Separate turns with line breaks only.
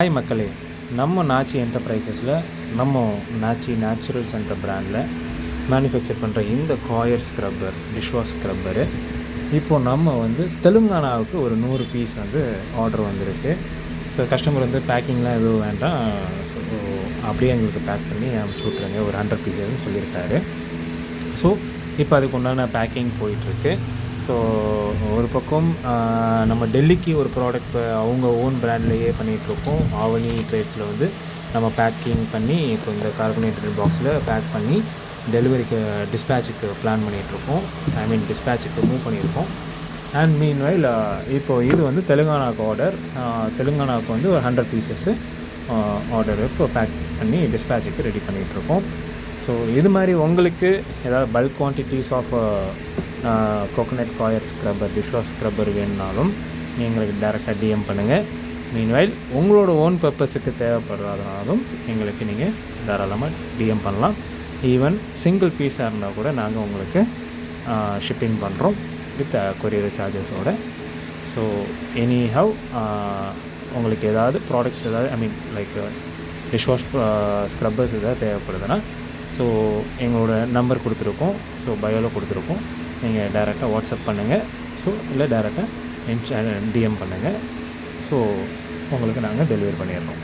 Hi மக்களே, நம்ம நாச்சி என்டர்பிரைசஸில் நம்ம நாச்சி நேச்சுரல்ஸ் என்ற பிராண்டில் மேனுஃபேக்சர் பண்ணுற இந்த காயர் ஸ்க்ரப்பர், டிஷ்வாஷ் ஸ்க்ரப்பரு இப்போது நம்ம தெலுங்கானாவுக்கு ஒரு 100 பீஸ் ஆர்டர் வந்திருக்கு. ஸோ கஸ்டமர் பேக்கிங்லாம் எதுவும் வேண்டாம், ஸோ அப்படியே எங்களுக்கு பேக் பண்ணி அனுப்பிச்சி விட்ருங்க, ஒரு 100 பீஸஸ்ன்னு சொல்லியிருக்காரு. ஸோ இப்போ அதுக்கு உண்டான பேக்கிங் போயிட்டுருக்கு. ஸோ ஒரு பக்கம் நம்ம டெல்லிக்கு ஒரு ப்ராடக்ட் அவங்க ஓன் பிராண்ட்லேயே பண்ணிகிட்ருக்கோம். ஆவணி ட்ரேட்ஸில் நம்ம பேக்கிங் பண்ணி இப்போ இந்த கார்பனேட்டட் பாக்ஸில் பேக் பண்ணி டெலிவரிக்கு டிஸ்பேச்சுக்கு பிளான் பண்ணிகிட்ருக்கோம். டிஸ்பேச்சுக்கு மூவ் பண்ணியிருக்கோம். அண்ட் மீன்வைல் இப்போது இது தெலுங்கானாவுக்கு ஆர்டர். தெலுங்கானாவுக்கு ஒரு 100 பீசஸ்ஸு ஆர்டர் இப்போ பேக் பண்ணி டிஸ்பேச்சுக்கு ரெடி பண்ணிகிட்ருக்கோம். ஸோ இது மாதிரி உங்களுக்கு ஏதாவது bulk quantities of coconut coir scrubber, dishwash scrubber வேணுனாலும் எங்களுக்கு டேரெக்டாக டிஎம் பண்ணுங்கள். மீன்வைல் உங்களோட ஓன் பர்பஸுக்கு தேவைப்படுறதுனாலும் எங்களுக்கு நீங்கள் தாராளமாக டிஎம் பண்ணலாம். ஈவன் சிங்கிள் பீஸாக இருந்தால் கூட நாங்கள் உங்களுக்கு ஷிப்பிங் பண்ணுறோம் வித் கொரியர் சார்ஜஸோடு. ஸோ எனி ஹவ் உங்களுக்கு ஏதாவது ப்ராடக்ட்ஸ் ஏதாவது லைக் டிஷ்வாஷ் ஸ்க்ரப்பர்ஸ் ஏதாவது தேவைப்படுதுன்னா ஸோ எங்களோட நம்பர் கொடுத்துருக்கோம், ஸோ பயோவில் கொடுத்துருக்கோம். நீங்கள் டைரெக்டாக வாட்ஸ்அப் பண்ணுங்கள், ஸோ இல்லை டைரெக்டாக டிஎம் பண்ணுங்கள். ஸோ உங்களுக்கு நாங்கள் டெலிவரி பண்ணிடுறோம்.